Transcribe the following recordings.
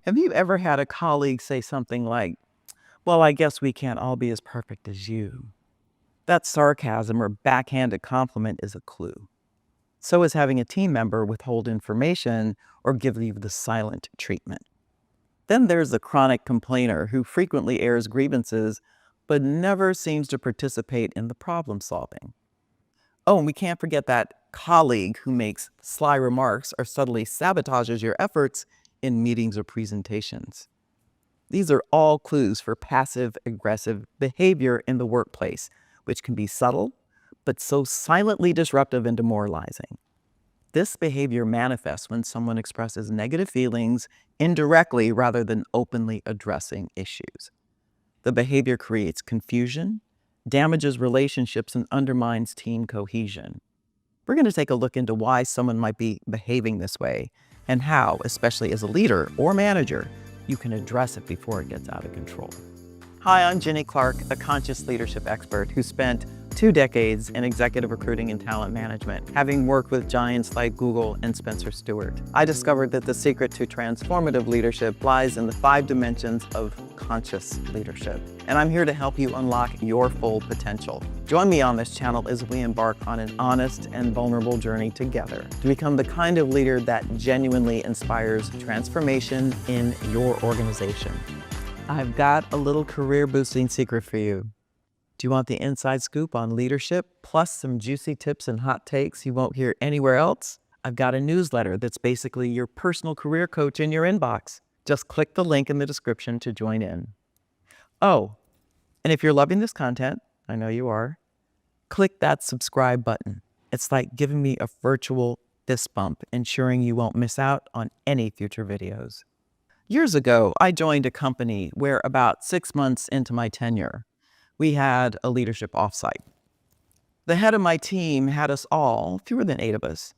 Have you ever had a colleague say something like, "Well, I guess we can't all be as perfect as you"? That sarcasm or backhanded compliment is a clue. So is having a team member withhold information or give you the silent treatment. Then there's the chronic complainer who frequently airs grievances but never seems to participate in the problem solving. Oh, and we can't forget that colleague who makes sly remarks or subtly sabotages your efforts in meetings or presentations. These are all clues for passive aggressive behavior in the workplace, which can be subtle, but so silently disruptive and demoralizing. This behavior manifests when someone expresses negative feelings indirectly rather than openly addressing issues. The behavior creates confusion, damages relationships, and undermines team cohesion. We're going to take a look into why someone might be behaving this way and how, especially as a leader or manager, you can address it before it gets out of control. Hi, I'm Jenny Clark, a conscious leadership expert who spent 2 decades in executive recruiting and talent management, having worked with giants like Google and Spencer Stuart. I discovered that the secret to transformative leadership lies in the 5 dimensions of conscious leadership. And I'm here to help you unlock your full potential. Join me on this channel as we embark on an honest and vulnerable journey together to become the kind of leader that genuinely inspires transformation in your organization. I've got a little career boosting secret for you. Do you want the inside scoop on leadership, plus some juicy tips and hot takes you won't hear anywhere else? I've got a newsletter that's basically your personal career coach in your inbox. Just click the link in the description to join in. Oh, and if you're loving this content, I know you are, click that subscribe button. It's like giving me a virtual fist bump, ensuring you won't miss out on any future videos. Years ago, I joined a company where about 6 months into my tenure, we had a leadership offsite. The head of my team had us all, fewer than 8 of us,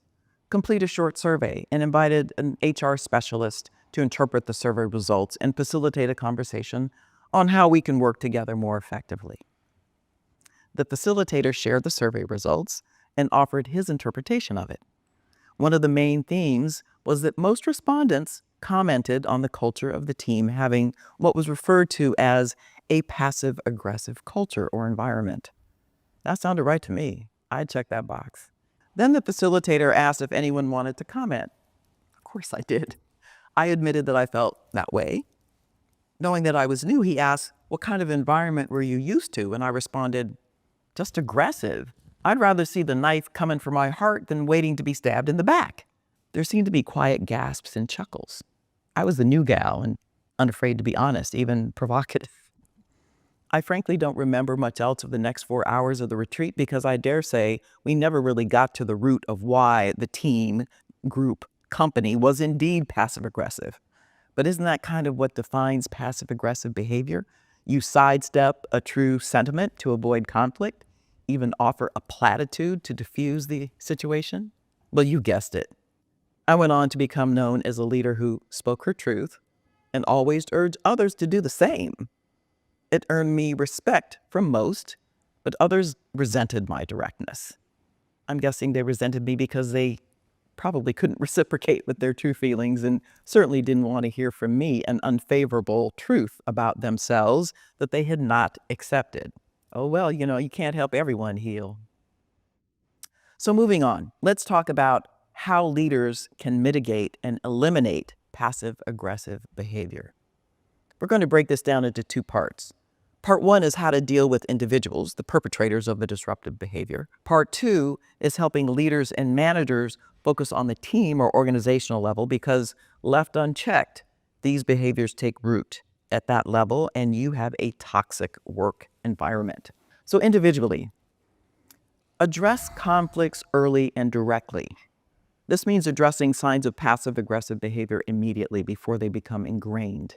complete a short survey and invited an HR specialist to interpret the survey results and facilitate a conversation on how we can work together more effectively. The facilitator shared the survey results and offered his interpretation of it. One of the main themes was that most respondents commented on the culture of the team having what was referred to as a passive-aggressive culture or environment. That sounded right to me. I'd check that box. Then the facilitator asked if anyone wanted to comment. Of course I did. I admitted that I felt that way. Knowing that I was new, he asked, "What kind of environment were you used to?" And I responded, "Just aggressive. I'd rather see the knife coming for my heart than waiting to be stabbed in the back." There seemed to be quiet gasps and chuckles. I was the new gal and unafraid to be honest, even provocative. I frankly don't remember much else of the next 4 hours of the retreat because I dare say we never really got to the root of why the team, group, company was indeed passive-aggressive. But isn't that kind of what defines passive-aggressive behavior? You sidestep a true sentiment to avoid conflict, even offer a platitude to diffuse the situation? Well, you guessed it. I went on to become known as a leader who spoke her truth and always urged others to do the same. It earned me respect from most, but others resented my directness. I'm guessing they resented me because they probably couldn't reciprocate with their true feelings and certainly didn't want to hear from me an unfavorable truth about themselves that they had not accepted. Oh, well, you can't help everyone heal. So moving on, let's talk about how leaders can mitigate and eliminate passive-aggressive behavior. We're going to break this down into 2 parts. Part 1 is how to deal with individuals, the perpetrators of the disruptive behavior. Part 2 is helping leaders and managers focus on the team or organizational level because left unchecked, these behaviors take root at that level and you have a toxic work environment. So individually, address conflicts early and directly. This means addressing signs of passive-aggressive behavior immediately before they become ingrained.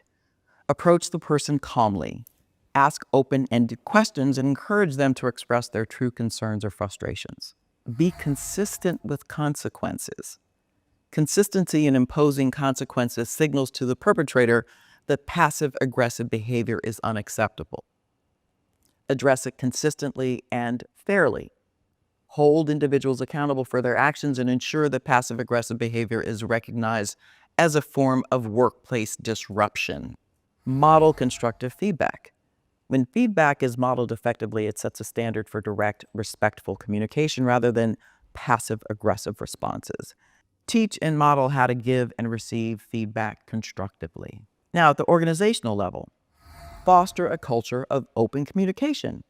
Approach the person calmly. Ask open-ended questions and encourage them to express their true concerns or frustrations. Be consistent with consequences. Consistency in imposing consequences signals to the perpetrator that passive-aggressive behavior is unacceptable. Address it consistently and fairly. Hold individuals accountable for their actions and ensure that passive-aggressive behavior is recognized as a form of workplace disruption. Model constructive feedback. When feedback is modeled effectively, it sets a standard for direct, respectful communication rather than passive-aggressive responses. Teach and model how to give and receive feedback constructively. Now, at the organizational level, foster a culture of open communication.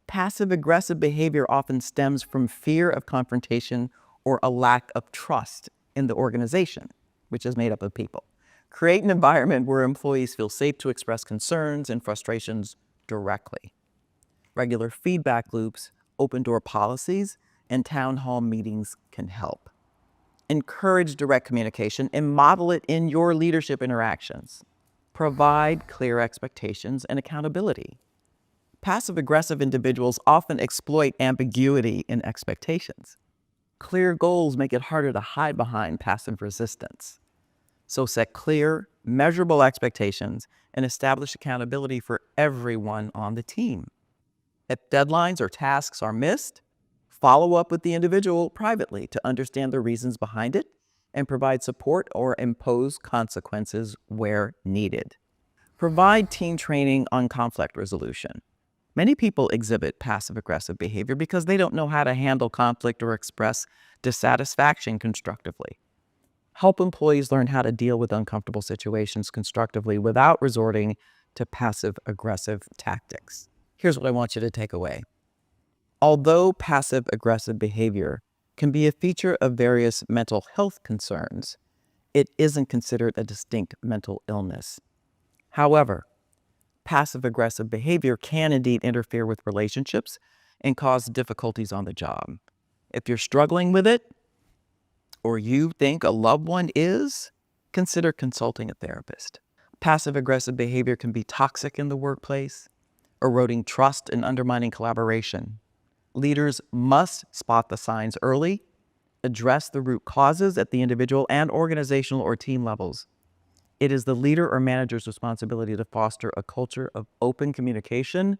Passive-aggressive behavior often stems from fear of confrontation or a lack of trust in the organization, which is made up of people. Create an environment where employees feel safe to express concerns and frustrations directly. Regular feedback loops, open-door policies, and town hall meetings can help. Encourage direct communication and model it in your leadership interactions. Provide clear expectations and accountability. Passive-aggressive individuals often exploit ambiguity in expectations. Clear goals make it harder to hide behind passive resistance. So set clear, measurable expectations and establish accountability for everyone on the team. If deadlines or tasks are missed, follow up with the individual privately to understand the reasons behind it and provide support or impose consequences where needed. Provide team training on conflict resolution. Many people exhibit passive-aggressive behavior because they don't know how to handle conflict or express dissatisfaction constructively. Help employees learn how to deal with uncomfortable situations constructively without resorting to passive-aggressive tactics. Here's what I want you to take away. Although passive-aggressive behavior can be a feature of various mental health concerns, it isn't considered a distinct mental illness. However, passive-aggressive behavior can indeed interfere with relationships and cause difficulties on the job. If you're struggling with it, or you think a loved one is, consider consulting a therapist. Passive-aggressive behavior can be toxic in the workplace, eroding trust and undermining collaboration. Leaders must spot the signs early, address the root causes at the individual and organizational or team levels. It is the leader or manager's responsibility to foster a culture of open communication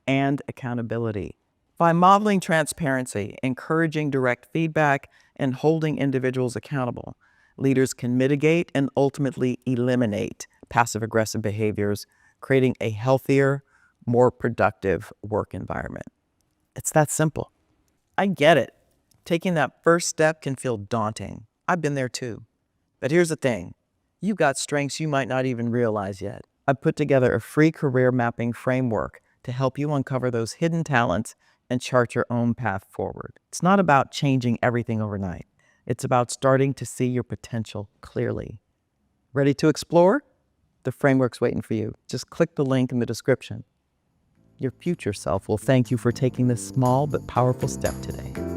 and accountability. By modeling transparency, encouraging direct feedback, and holding individuals accountable, leaders can mitigate and ultimately eliminate passive-aggressive behaviors, creating a healthier, more productive work environment. It's that simple. I get it. Taking that first step can feel daunting. I've been there too. But here's the thing. You've got strengths you might not even realize yet. I've put together a free career mapping framework to help you uncover those hidden talents and chart your own path forward. It's not about changing everything overnight. It's about starting to see your potential clearly. Ready to explore? The framework's waiting for you. Just click the link in the description. Your future self will thank you for taking this small but powerful step today.